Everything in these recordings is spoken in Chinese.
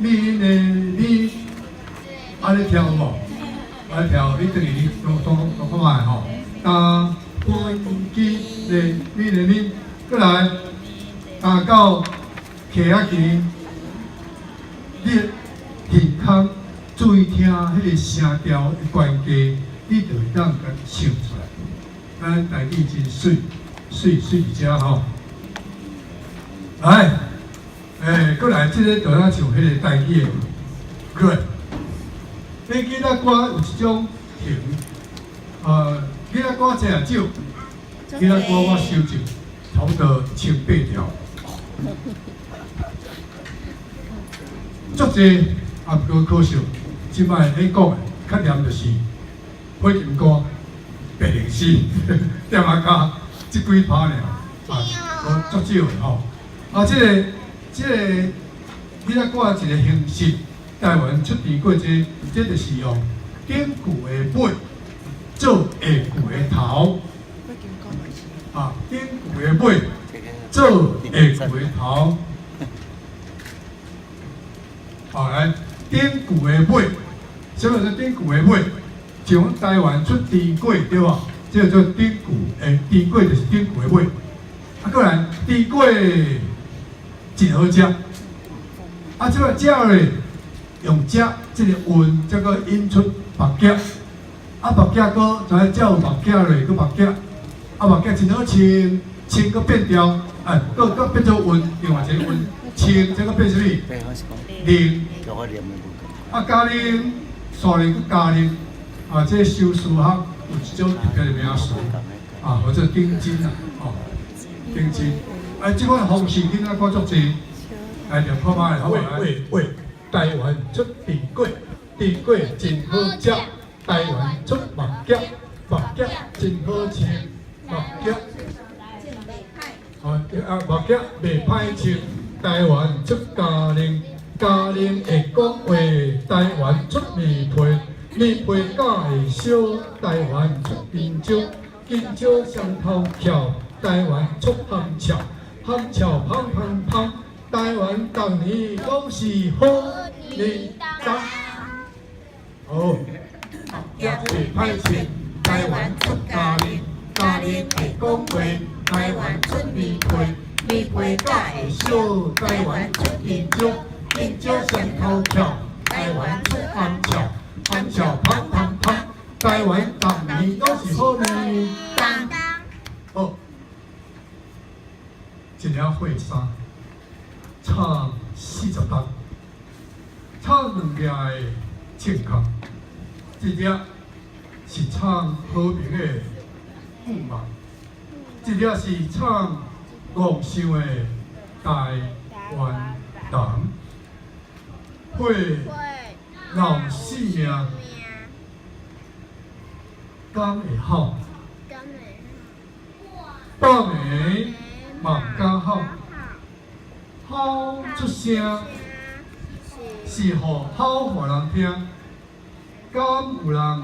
面的面，安尼跳无？安尼跳，你等于你都看卖吼。打飞机的面的面，过来打到徛仔前，你耳孔注意听迄个声调的关键，你就会当甲唱出来。咱台语真水，水遮吼。来，过来，即个就咱唱迄个台语的，过来。你吉他歌有一种型，吉他歌真少，吉他歌我收集差不多18条，足济啊，不过可惜，即摆你讲的较念就是火金歌、白灵诗、点啊加即几趴尔，无足少的吼。啊，即个吉他歌一个形式。台湾出现过这就是用典故的尾做下句的头，啊，典故的尾做下句的头，好来，典故的尾，什么叫典故的尾？像台湾出甜粿对吧？这叫做典故，甜粿就是典故的尾。啊，过来，甜粿真好食，啊，这个食咧。用只即个韵，才个引出目镜，啊目镜个知影只有目镜咧，个目镜，啊目镜真好清，清个变调，个变做韵，另外一个韵，清这个变什么？零，啊加零，刷零个加零，啊这修数学有一种特别的名词，啊或者顶金啊，哦顶金，即款方式囡仔看足济，就看卖好喂。台湾出甜粿，甜粿真好食。台湾出目镜，目镜真好穿。目镜，目镜袂歹穿。台湾出嘉玲，嘉玲会讲话。台湾出面皮，面皮假会烧。台湾出金蕉，金蕉双头翘。台湾出含翘，含翘胖胖胖。台湾当年拢是好年代。好，也袂歹穿。台湾出嘉玲，嘉玲会讲话。台湾出面皮，面皮假会烧。台湾出金蕉，金蕉双头翘。台湾出含翘，含翘胖胖胖。台湾当年拢是好年代。好，一条会衫。唱40段，唱2个的正确，一条是唱和平的雾霾，一条是唱梦想的台湾人，会闹死命，敢会好？放的嘛敢好？好出声，是互好互人听，敢有人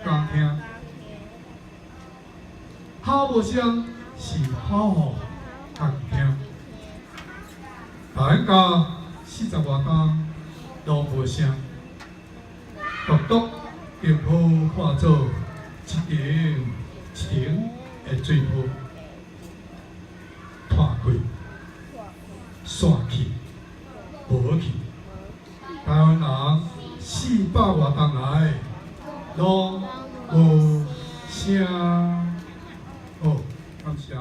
敢听？好无声是好互人听。咱家40外天都无声，独独并无化作一程一程的水泡，断开。散去，无去。台湾人400外冬来，拢无声。好，感谢。